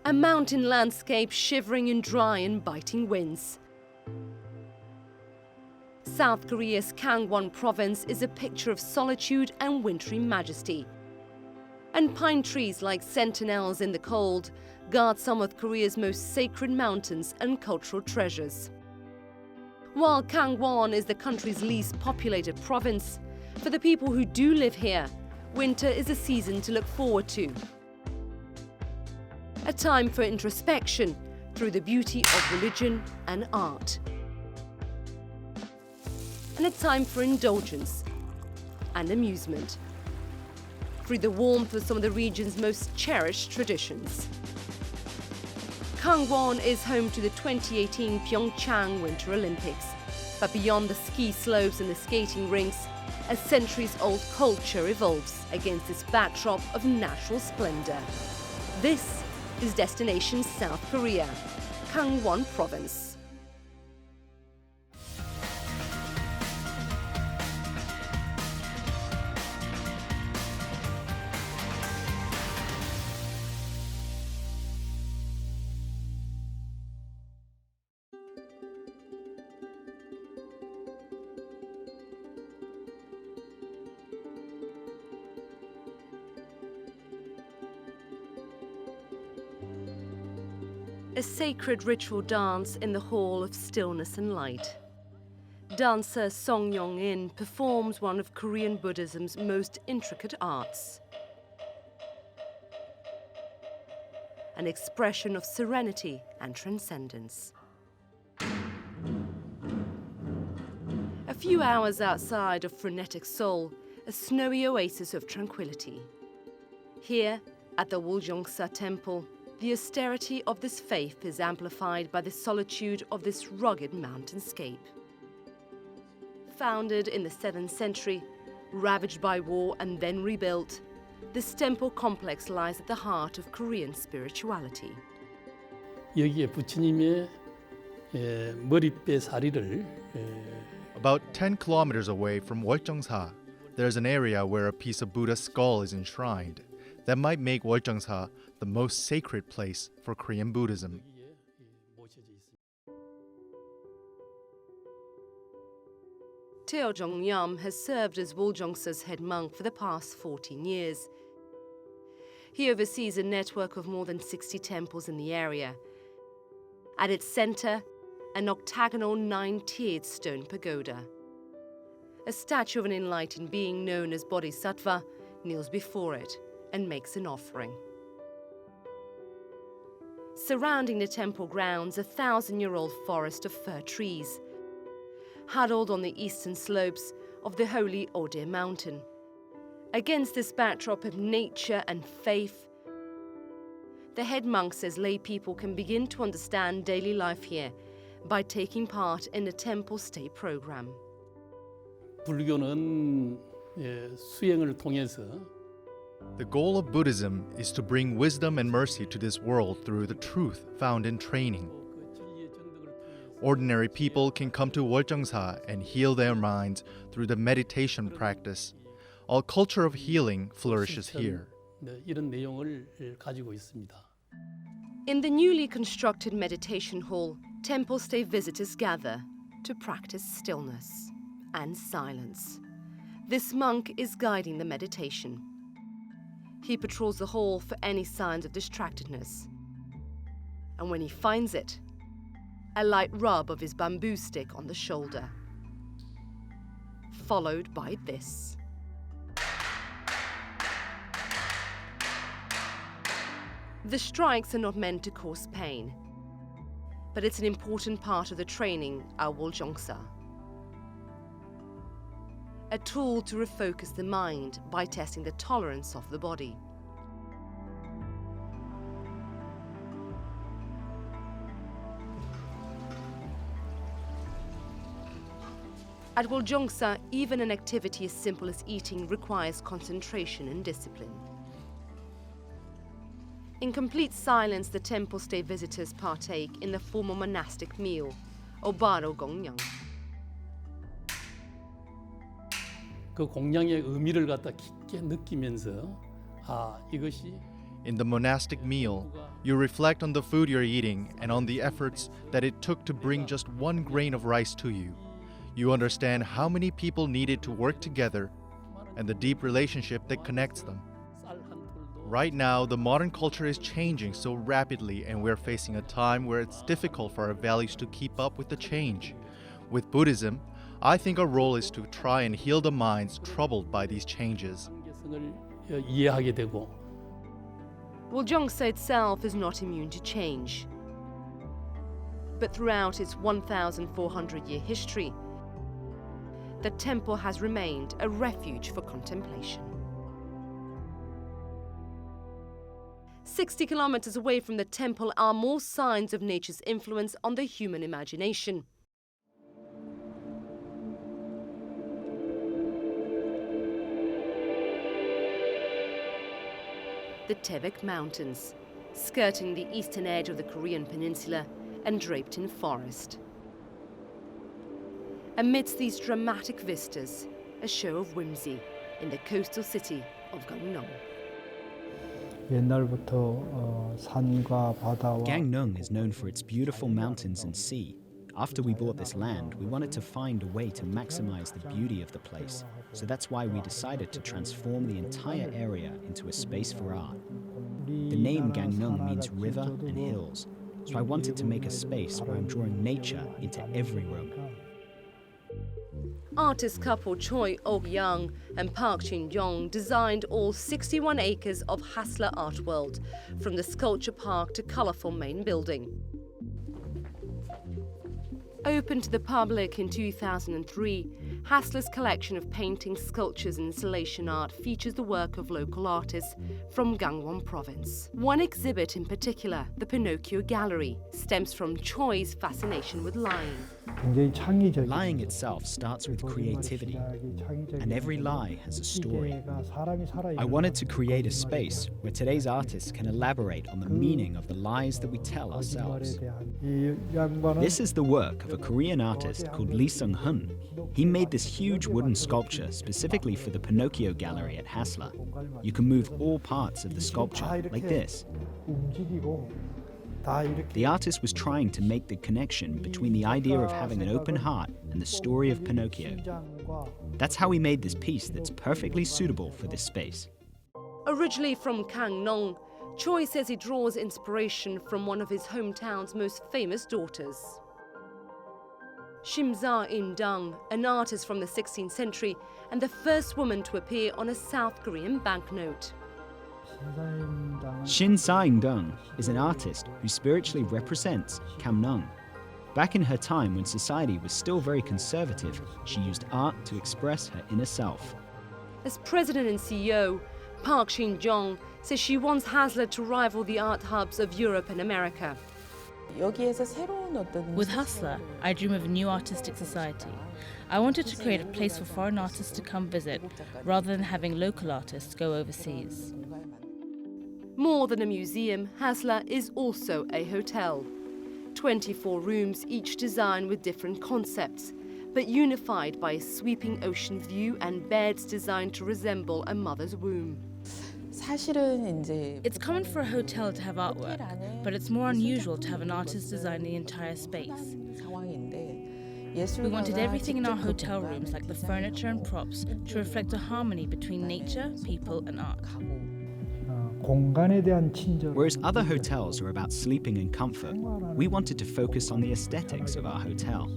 A mountain landscape shivering in dry and biting winds. South Korea's Gangwon province is a picture of solitude and wintry majesty. And pine trees like sentinels in the cold guard some of Korea's most sacred mountains and cultural treasures. While Gangwon is the country's least populated province, for the people who do live here, winter is a season to look forward to. A time for introspection through the beauty of religion and art. And a time for indulgence and amusement through the warmth of some of the region's most cherished traditions. Gangwon is home to the 2018 Pyeongchang Winter Olympics, but beyond the ski slopes and the skating rinks, a centuries-old culture evolves against this backdrop of natural splendor. This is Destination South Korea, Gangwon Province. A sacred ritual dance in the Hall of Stillness and Light. Dancer Song Yong-in performs one of Korean Buddhism's most intricate arts. An expression of serenity and transcendence. A few hours outside of frenetic Seoul, a snowy oasis of tranquility. Here, at the Woljongsa Temple, the austerity of this faith is amplified by the solitude of this rugged mountainscape. Founded in the 7th century, ravaged by war and then rebuilt, this temple complex lies at the heart of Korean spirituality. 여기에 부처님의 머리뼈 사리를 About 10 kilometers away from Woljeongsa, there's an area where a piece of Buddha's skull is enshrined. That might make Woljeongsa the most sacred place for Korean Buddhism. Teo Jong-yam has served as Woljongsa's head monk for the past 14 years. He oversees a network of more than 60 temples in the area. At its center, an octagonal 9-tiered stone pagoda. A statue of an enlightened being known as Bodhisattva kneels before it and makes an offering. Surrounding the temple grounds, a 1,000-year-old forest of fir trees, huddled on the eastern slopes of the holy Ode Mountain. Against this backdrop of nature and faith, the head monk says lay people can begin to understand daily life here by taking part in the temple stay program. 불교는 수행을 통해서 The goal of Buddhism is to bring wisdom and mercy to this world through the truth found in training. Ordinary people can come to Woljeongsa and heal their minds through the meditation practice. A culture of healing flourishes here. 이런 내용을 가지고 있습니다. In the newly constructed meditation hall, temple stay visitors gather to practice stillness and silence. This monk is guiding the meditation. He patrols the hall for any signs of distractedness. And when he finds it, a light rub of his bamboo stick on the shoulder, followed by this. The strikes are not meant to cause pain, but it's an important part of the training at Woljongsa. A tool to refocus the mind by testing the tolerance of the body. At Woljongsa, even an activity as simple as eating requires concentration and discipline. In complete silence, the temple stay visitors partake in the formal monastic meal, Obaro Gongyang. 그 공양의 의미를 갖다 깊게 느끼면서 이것이 In the monastic meal, you reflect on the food you're eating and on the efforts that it took to bring just one grain of rice to you. You understand how many people needed to work together and the deep relationship that connects them. Right now, the modern culture is changing so rapidly, and we're facing a time where it's difficult for our values to keep up with the change. With Buddhism, I think our role is to try and heal the minds troubled by these changes. 관계성을 이해하게 되고 Woljongsa itself is not immune to change. But throughout its 1,400-year history, the temple has remained a refuge for contemplation. 60 kilometers away from the temple are more signs of nature's influence on the human imagination. The Taebaek Mountains, skirting the eastern edge of the Korean peninsula and draped in forest. Amidst these dramatic vistas, a show of whimsy in the coastal city of Gangneung. 옛날부터 산과 바다와 Gangneung is known for its beautiful mountains and sea. After we bought this land, we wanted to find a way to maximize the beauty of the place. So that's why we decided to transform the entire area into a space for art. The name Gangneung means river and hills. So I wanted to make a space where I'm drawing nature into every room. Artist couple Choi Ok-young and Park Shin-young designed all 61 acres of Hassler Art World, from the sculpture park to colourful main building. Opened to the public in 2003, Hassler's collection of paintings, sculptures and installation art features the work of local artists from Gangwon province. One exhibit in particular, the Pinocchio Gallery, stems from Choi's fascination with lying. 굉장히 창의적인 Lying itself starts with creativity, and every lie has a story. I wanted to create a space where today's artists can elaborate on the meaning of the lies that we tell ourselves. This is the work of a Korean artist called Lee Sung-hun. He made this huge wooden sculpture specifically for the Pinocchio Gallery at Hassler. You can move all parts of the sculpture like this. The artist was trying to make the connection between the idea of having an open heart and the story of Pinocchio. That's how we made this piece that's perfectly suitable for this space. Originally from Gangneung, Choi says he draws inspiration from one of his hometown's most famous daughters. Shimza In-dang, an artist from the 16th century and the first woman to appear on a South Korean banknote. Shin Sa-in-dang is an artist who spiritually represents Gangneung. Back in her time when society was still very conservative, she used art to express her inner self. As president and CEO, Park Shin-young says she wants Hassler to rival the art hubs of Europe and America. With Hassler, I dream of a new artistic society. I wanted to create a place for foreign artists to come visit, rather than having local artists go overseas. More than a museum, Hassler is also a hotel. 24 rooms, each designed with different concepts, but unified by a sweeping ocean view and beds designed to resemble a mother's womb. It's common for a hotel to have artwork, but it's more unusual to have an artist design the entire space. We wanted everything in our hotel rooms, like the furniture and props, to reflect a harmony between nature, people and art. Whereas other hotels are about sleeping and comfort, we wanted to focus on the aesthetics of our hotel.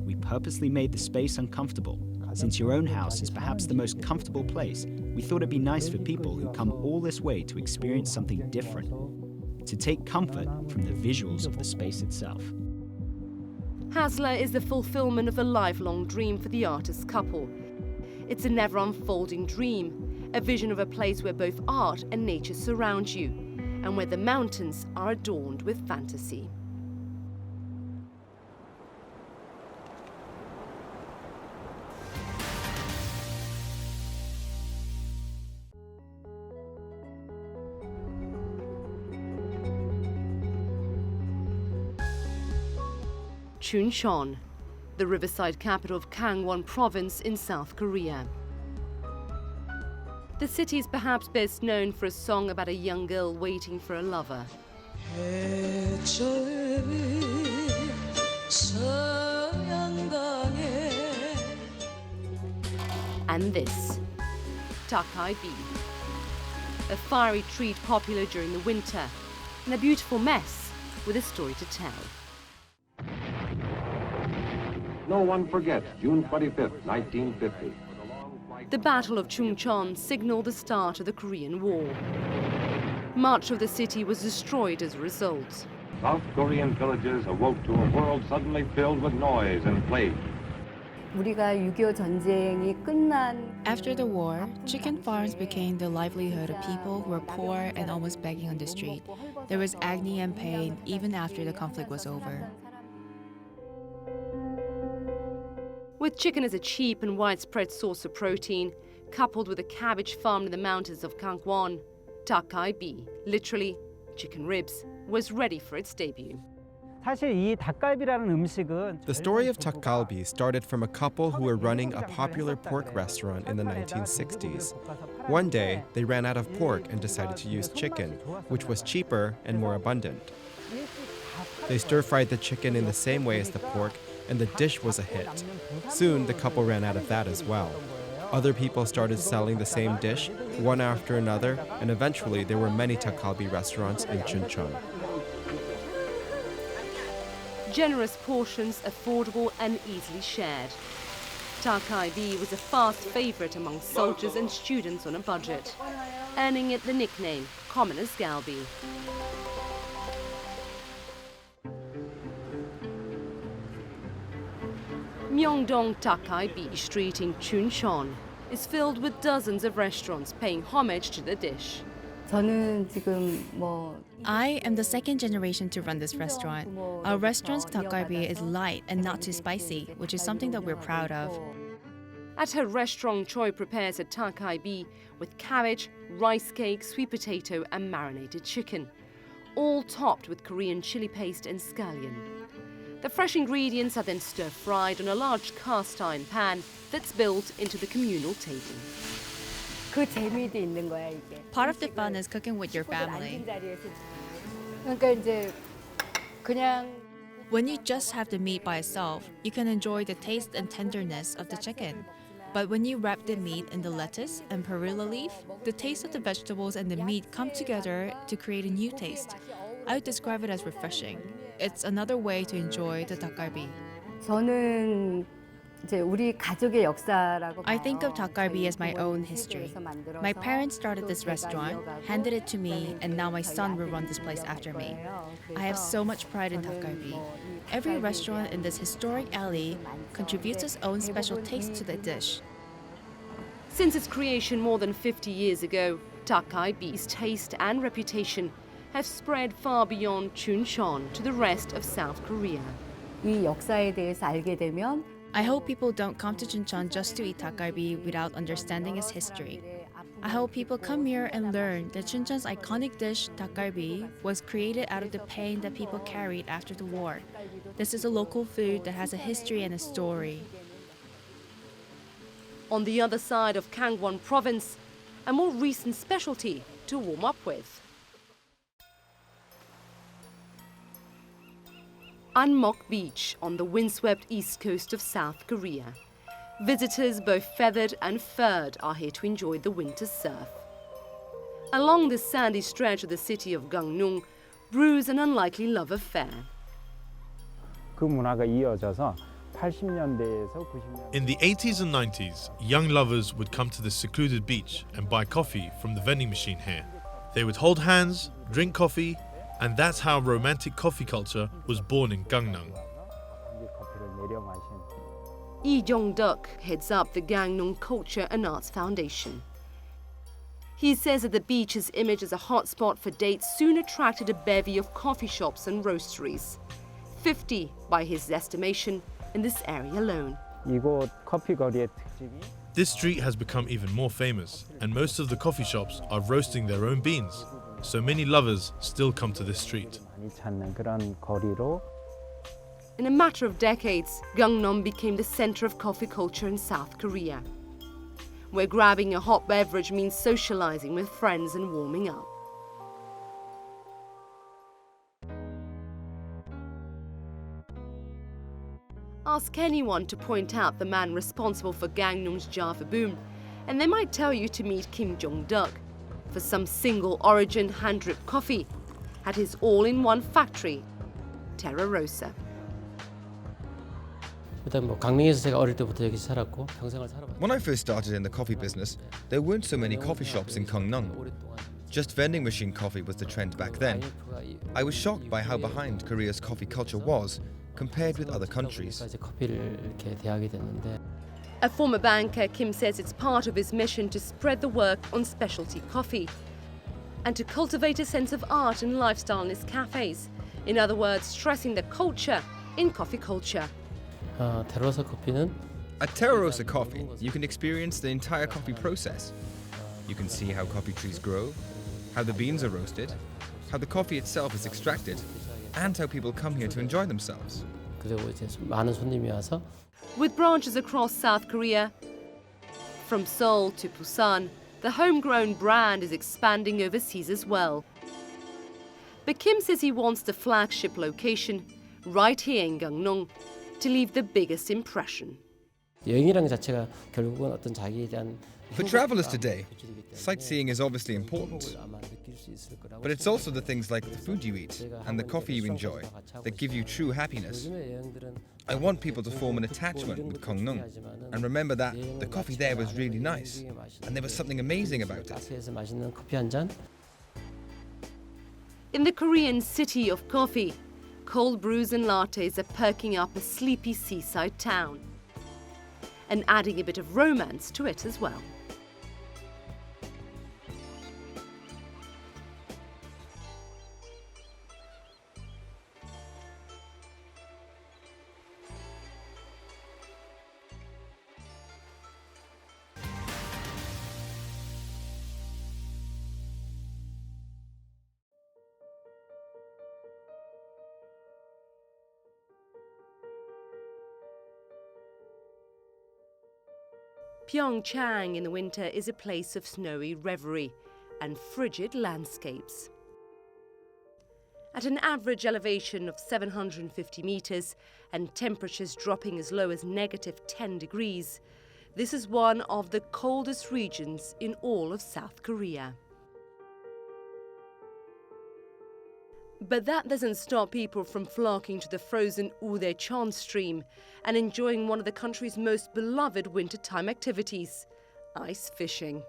We purposely made the space uncomfortable. Since your own house is perhaps the most comfortable place, we thought it'd be nice for people who come all this way to experience something different, to take comfort from the visuals of the space itself. Hassler is the fulfillment of a lifelong dream for the artist couple. It's a never-unfolding dream, a vision of a place where both art and nature surround you, and where the mountains are adorned with fantasy. Chuncheon, the riverside capital of Gangwon province in South Korea. The city is perhaps best known for a song about a young girl waiting for a lover. And this, Takkaibi, a fiery treat popular during the winter, and a beautiful mess with a story to tell. No one forgets June 25th, 1950. The Battle of Chungcheon signaled the start of the Korean War. Much of the city was destroyed as a result. South Korean villages awoke to a world suddenly filled with noise and plague. After the war, chicken farms became the livelihood of people who were poor and almost begging on the street. There was agony and pain even after the conflict was over. With chicken as a cheap and widespread source of protein, coupled with a cabbage farmed in the mountains of Gangwon, Takkaibi, literally chicken ribs, was ready for its debut. The story of takgalbi started from a couple who were running a popular pork restaurant in the 1960s. One day, they ran out of pork and decided to use chicken, which was cheaper and more abundant. They stir-fried the chicken in the same way as the pork, and the dish was a hit. Soon, the couple ran out of that as well. Other people started selling the same dish, one after another, and eventually there were many takgalbi restaurants in Chuncheon. Generous portions, affordable and easily shared. Takkaibi was a fast favorite among soldiers and students on a budget, earning it the nickname Commoner's Galbi. Myeongdong Takkaibi Street in Chuncheon is filled with dozens of restaurants paying homage to the dish. I am the second generation to run this restaurant. Our restaurant's takgalbi is light and not too spicy, which is something that we're proud of. At her restaurant, Choi prepares a takkaibi with cabbage, rice cake, sweet potato and marinated chicken, all topped with Korean chili paste and scallion. The fresh ingredients are then stir-fried on a large cast-iron pan that's built into the communal table. Part of the fun is cooking with your family. When you just have the meat by itself, you can enjoy the taste and tenderness of the chicken. But when you wrap the meat in the lettuce and perilla leaf, the taste of the vegetables and the meat come together to create a new taste. I would describe it as refreshing. It's another way to enjoy the takgalbi. I think of takgalbi as my own history. My parents started this restaurant, handed it to me, and now my son will run this place after me. I have so much pride in takgalbi. Every restaurant in this historic alley contributes its own special taste to the dish. Since its creation more than 50 years ago, takkaibi's taste and reputation have spread far beyond Chuncheon to the rest of South Korea. I hope people don't come to Chuncheon just to eat takgalbi without understanding its history. I hope people come here and learn that Chuncheon's iconic dish, takgalbi, was created out of the pain that people carried after the war. This is a local food that has a history and a story. On the other side of Gangwon province, a more recent specialty to warm up with. Anmok Beach on the windswept east coast of South Korea. Visitors, both feathered and furred, are here to enjoy the winter surf. Along the sandy stretch of the city of Gangneung brews an unlikely love affair. In the 80s and 90s, young lovers would come to the secluded beach and buy coffee from the vending machine here. They would hold hands, drink coffee, and that's how romantic coffee culture was born in Gangneung. Lee Jong-duk heads up the Gangneung Culture and Arts Foundation. He says that the beach's image as a hotspot for dates soon attracted a bevy of coffee shops and roasteries. 50, by his estimation, in this area alone. This street has become even more famous, and most of the coffee shops are roasting their own beans. So many lovers still come to this street. In a matter of decades, Gangneung became the center of coffee culture in South Korea. where grabbing a hot beverage means socializing with friends and warming up. Ask anyone to point out the man responsible for Gangnam's Java boom, and they might tell you to meet Kim Jong-duk for some single-origin hand-drip coffee at his all-in-one factory, Terra Rosa. When I first started in the coffee business, there weren't so many coffee shops in Gangneung. Just vending machine coffee was the trend back then. I was shocked by how behind Korea's coffee culture was compared with other countries. A former banker, Kim says it's part of his mission to spread the work on specialty coffee and to cultivate a sense of art and lifestyle in his cafes. In other words, stressing the culture in coffee culture. At Terra Rosa Coffee, you can experience the entire coffee process. You can see how coffee trees grow, how the beans are roasted, how the coffee itself is extracted, and how people come here to enjoy themselves. With branches across South Korea, from Seoul to Busan, the homegrown brand is expanding overseas as well. But Kim says he wants the flagship location, right here in Gangneung, to leave the biggest impression. For travelers today, sightseeing is obviously important. But it's also the things like the food you eat and the coffee you enjoy that give you true happiness. I want people to form an attachment with Gangneung and remember that the coffee there was really nice and there was something amazing about it. In the Korean city of coffee, cold brews and lattes are perking up a sleepy seaside town and adding a bit of romance to it as well. Pyeongchang in the winter is a place of snowy revelry and frigid landscapes. At an average elevation of 750 meters and temperatures dropping as low as -10 degrees, this is one of the coldest regions in all of South Korea. But that doesn't stop people from flocking to the frozen Udaechon stream and enjoying one of the country's most beloved wintertime activities, ice fishing.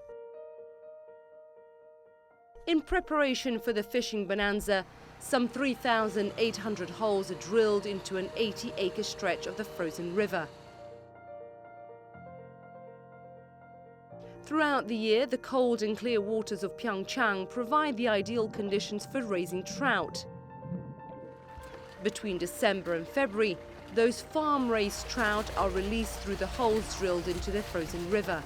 In preparation for the fishing bonanza, some 3,800 holes are drilled into an 80-acre stretch of the frozen river. Throughout the year, the cold and clear waters of Pyeongchang provide the ideal conditions for raising trout. Between December and February, those farm-raised trout are released through the holes drilled into the frozen river.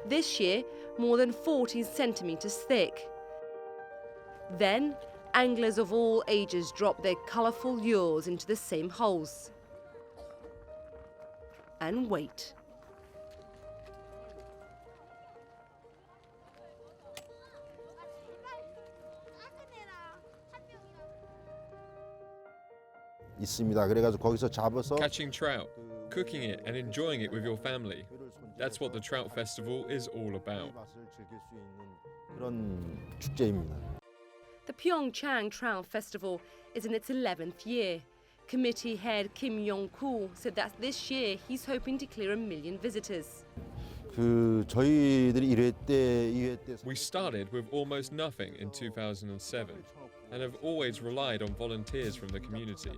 This year, more than 40 centimeters thick. Then, anglers of all ages drop their colorful lures into the same holes and wait. Catching trout, cooking it and enjoying it with your family. That's what the Trout Festival is all about. The Pyeongchang Trout Festival is in its 11th year. Committee head Kim Yong-koo said that this year he's hoping to clear 1 million visitors. We started with almost nothing in 2007 and have always relied on volunteers from the community.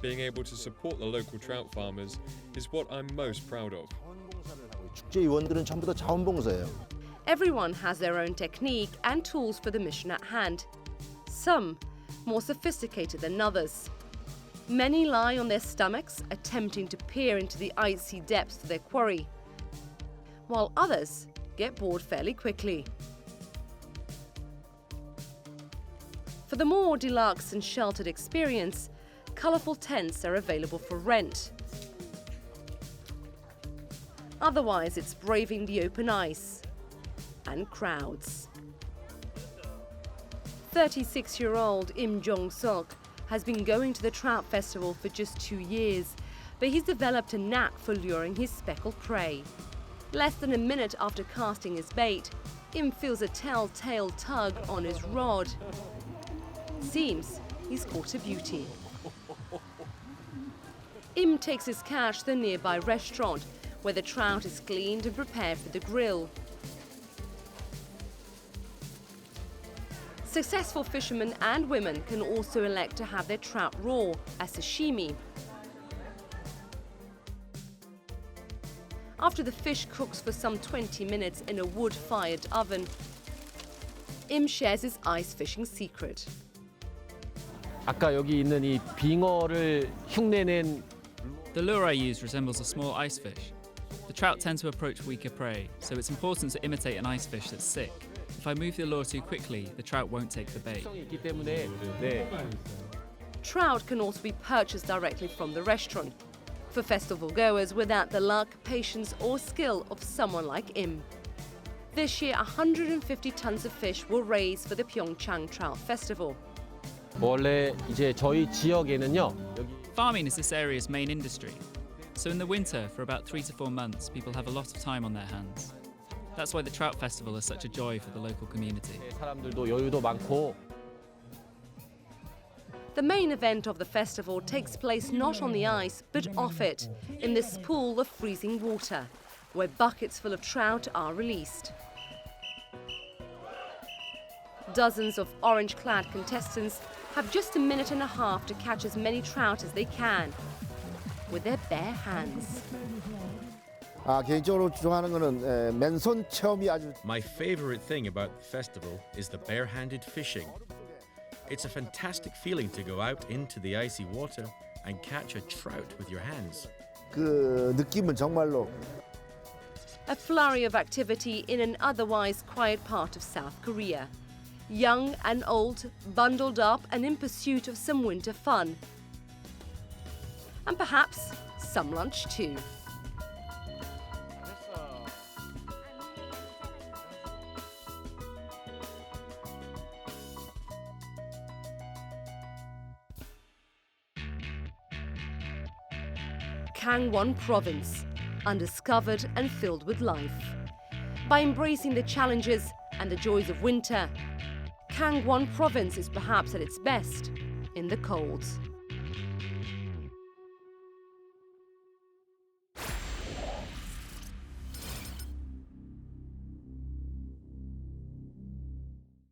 Being able to support the local trout farmers is what I'm most proud of. Everyone has their own technique and tools for the mission at hand. Some more sophisticated than others. Many lie on their stomachs, attempting to peer into the icy depths of their quarry, while others get bored fairly quickly. For the more deluxe and sheltered experience, colourful tents are available for rent. Otherwise, it's braving the open ice and crowds. 36-year-old Im Jong-sok has been going to the trout festival for just 2 years, but he's developed a knack for luring his speckled prey. Less than a minute after casting his bait, Im feels a telltale tug on his rod. Seems he's caught a beauty. Im takes his catch to the nearby restaurant, where the trout is cleaned and prepared for the grill. Successful fishermen and women can also elect to have their trout raw as sashimi. After the fish cooks for some 20 minutes in a wood-fired oven, Im shares his ice fishing secret. 아까 여기 있는 이 빙어를 흉내낸 The lure I use resembles a small ice fish. The trout tend to approach weaker prey, so it's important to imitate an ice fish that's sick. If I move the lure too quickly, the trout won't take the bait. Trout can also be purchased directly from the restaurant, for festival goers without the luck, patience or skill of someone like Im. This year, 150 tons of fish were raised for the Pyeongchang Trout Festival. 원래 이제 저희 지역에는요. Farming is this area's main industry. So in the winter, for about 3 to 4 months, people have a lot of time on their hands. That's why the Trout Festival is such a joy for the local community. 사람들도 여유도 많고. The main event of the festival takes place not on the ice, but off it, in this pool of freezing water, where buckets full of trout are released. Dozens of orange-clad contestants have just a minute and a half to catch as many trout as they can, with their bare hands. 개인적으로 주장하는 거는 맨손 체험이 아주. My favorite thing about the festival is the bare-handed fishing. It's a fantastic feeling to go out into the icy water and catch a trout with your hands. 그 느낌은 정말로. A flurry of activity in an otherwise quiet part of South Korea. Young and old, bundled up and in pursuit of some winter fun. And perhaps some lunch too. Gangwon Province, undiscovered and filled with life. By embracing the challenges and the joys of winter, Gangwon Province is perhaps at its best in the cold.